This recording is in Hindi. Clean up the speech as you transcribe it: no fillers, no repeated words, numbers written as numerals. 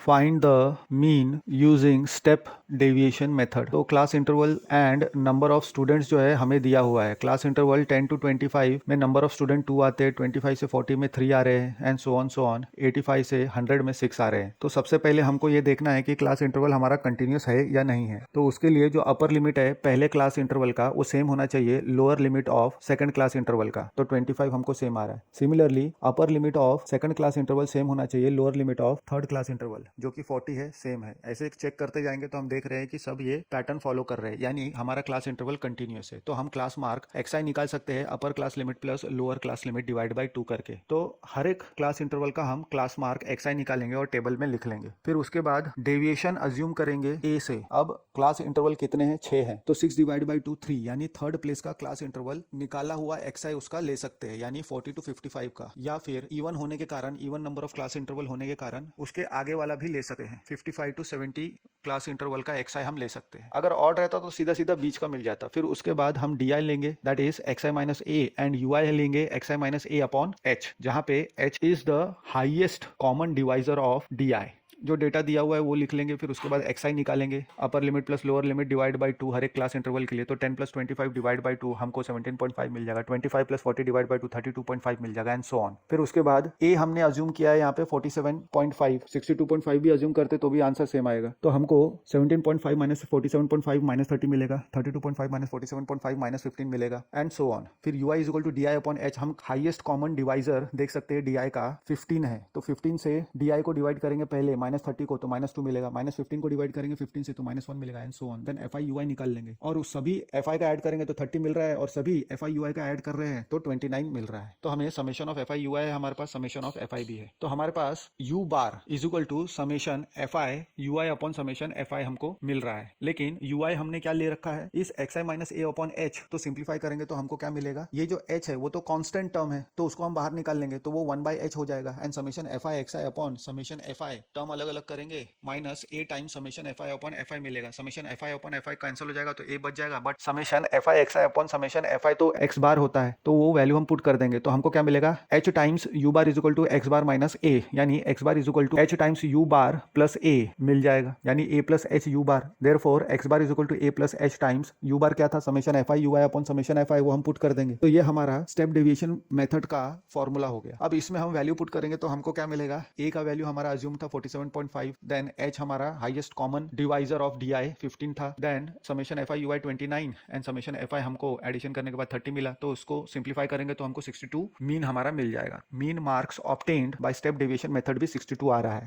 Find the mean using step deviation method. तो class interval and number of students जो है हमें दिया हुआ है। क्लास इंटरवल 10 to 25 में नंबर ऑफ स्टूडेंट 2 आते हैं, 25 से 40 में 3 आ रहे हैं, एंड सो ऑन 85 से 100 में 6 आ रहे हैं। तो सबसे पहले हमको ये देखना है कि क्लास इंटरवल हमारा कंटिन्यूस है या नहीं है। तो उसके लिए जो अपर लिमिट है पहले क्लास इंटरवल का वो सेम होना चाहिए lower limit of second class interval का। तो 25 हमको सेम आ रहा है। Similarly upper limit of second class interval same होना चाहिए lower limit of third class interval, जो कि 40 है, सेम है। ऐसे चेक करते जाएंगे तो हम देख रहे हैं कि सब ये पैटर्न फॉलो कर रहे हैं, यानी हमारा क्लास इंटरवल कंटिन्यूस है। तो हम क्लास मार्क xi निकाल सकते हैं upper class limit plus lower class limit divide by 2 करके। तो हर एक क्लास इंटरवल का हम क्लास मार्क xi निकालेंगे और टेबल में लिख लेंगे। फिर उसके बाद डेविएशन अज्यूम करेंगे a से। अब क्लास इंटरवल कितने हैं? 6 हैं, तो 6 डिवाइड बाई 2 3, यानी थर्ड प्लेस का क्लास इंटरवल निकाला हुआ xi उसका ले सकते हैं, यानी 40 to 55 का, या फिर इवन होने के कारण, even number of class interval होने के कारण उसके आगे वाला भी ले सकते हैं। 55 to 70 क्लास इंटरवल का xi हम ले सकते हैं। अगर ऑड रहता तो सीधा सीधा बीच का मिल जाता। फिर उसके बाद हम di लेंगे, that is xi minus a, and ui लेंगे xi minus a upon h, जहां पे h is the highest common divisor of di। जो डेटा दिया हुआ है वो लिख लेंगे। फिर उसके बाद xi निकालेंगे, upper limit plus lower limit divide by 2 हर एक क्लास इंटरवल के लिए। तो 10 प्लस 25 डिवाइड बाई 2 हमको 17.5 मिल जाएगा। 25 प्लस 40 डिवाइड बाई 2 32.5 मिल जाएगा, एंड सो ऑन। फिर उसके बाद a हमने अज्यूम किया है यहाँ पे 47.5, 62.5 भी अज्यूम करते तो भी आंसर सेम आएगा। तो हमको 17.5 माइनस 47.5 माइनस 30 मिलेगा, 32.5 माइनस 47.5 माइनस 15 मिलेगा, एंड सो ऑन। फिर ui is equal to D I upon H. हम हाईएस्ट कॉमन डिवाइजर देख सकते हैं di का 15 है, तो 15 से di को डिवाइड करेंगे पहले माइनस 30 को, तो -2 मिलेगा, -15 को डिवाइड करेंगे 15 से तो -1 मिलेगा, and so on. Then fi ui निकाल लेंगे, और उस सभी fi का ऐड करेंगे तो 30 मिल रहा है, और सभी fi ui का ऐड कर रहे हैं तो 29 मिल रहा है। तो हमें समेशन ऑफ fi ui है, हमारे पास समेशन ऑफ fi भी है। तो हमारे पास u bar is equal to summation fi ui upon summation fi हमको मिल रहा है। लेकिन ui हमने क्या ले रखा है, इस xi minus a upon h। तो सिंप्लीफाई करेंगे तो हमको क्या मिलेगा, ये जो h है वो तो कांस्टेंट टर्म है, तो उसको हम बाहर निकाल लेंगे, तो वो 1/h हो जाएगा, and summation fi xi upon summation fi term अलग अलग करेंगे, minus a times summation fi upon fi मिलेगा। Summation fi upon fi cancel हो जाएगा तो a बच जाएगा, but summation fi xi upon summation fi तो x बार होता है, तो वो वैल्यू हम पुट कर देंगे। तो हमको क्या मिलेगा, h times u bar is equal to x bar minus a, यानी x bar is equal to h times u bar plus a मिल जाएगा, यानी a plus h u bar. Therefore x bar is equal to a plus h times u bar क्या था, summation fi ui upon summation fi, वो हम पुट कर देंगे। तो ये हमारा स्टेप डेविएशन मेथड का फॉर्मूला हो गया। अब इसमें हम वैल्यू पुट करेंगे तो हमको क्या मिलेगा, a का वैल्यू हमारा अज्यूम था 47.5, देन h हमारा highest common divisor of di 15 था, then summation fi ui 29, and summation fi हमको एडिशन करने के बाद 30 मिला, तो उसको सिंप्लीफाई करेंगे तो हमको 62 मीन हमारा मिल जाएगा। Mean marks obtained by step deviation method भी 62 आ रहा है।